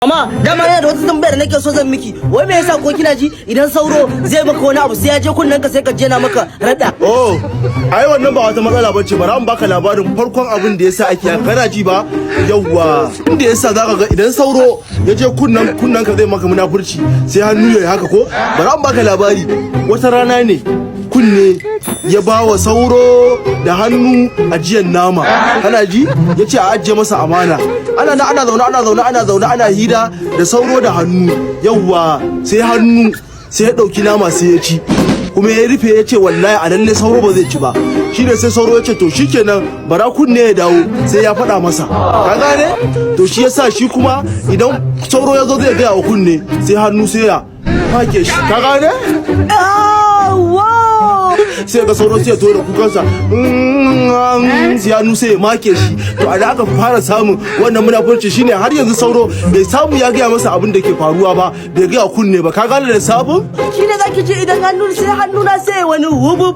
Amma dama yana da wata tambayar da nake so zan miki. Wai me yasa ko kina ji idan sauro zai maka wani abu sai ya je kunnen ka sai ka je na maka rada. Oh, ai wannan ba wata matsala bace, bari an baka labarin farkon abin da yasa ake kana ji ba? Yawwa, inda yasa zaka ga idan sauro ya je kunnen ka zai maka munafurci sai hannu ya haka ko? Bari an baka labari. Wata rana ne kunne ya bawa sauro da hannu ajiyar nama. Kana ji? Yace a ajiye masa amana. Ana zaune ana hira da sauro da hannu. Yawwa, sai hannu sai ya dauki nama sai ya ci. Kuma ya rufe ya ce wallahi a lalle sauro ba zai ci ba. Shi ne sai sauro ya ce to shikenan bara kunne ya dawo sai ya faɗa masa. Ka gane? To shi yasa shi kuma idan sauro ya zo zai gaya wa kunne sai hannu sai ya fake shi. Ka gane? Sai ga sauro sai ya to da kukansa sai hannu sai ya make shi. To a da aka fara samun wannan munafurci shine har yanzu sauro bai samu ya gaya masa abin da ke faruwa ba, bai gaya kunne ba. Ka gane da sabon? Shine zaki ji idan hannu sai hannuna sai wani hubub.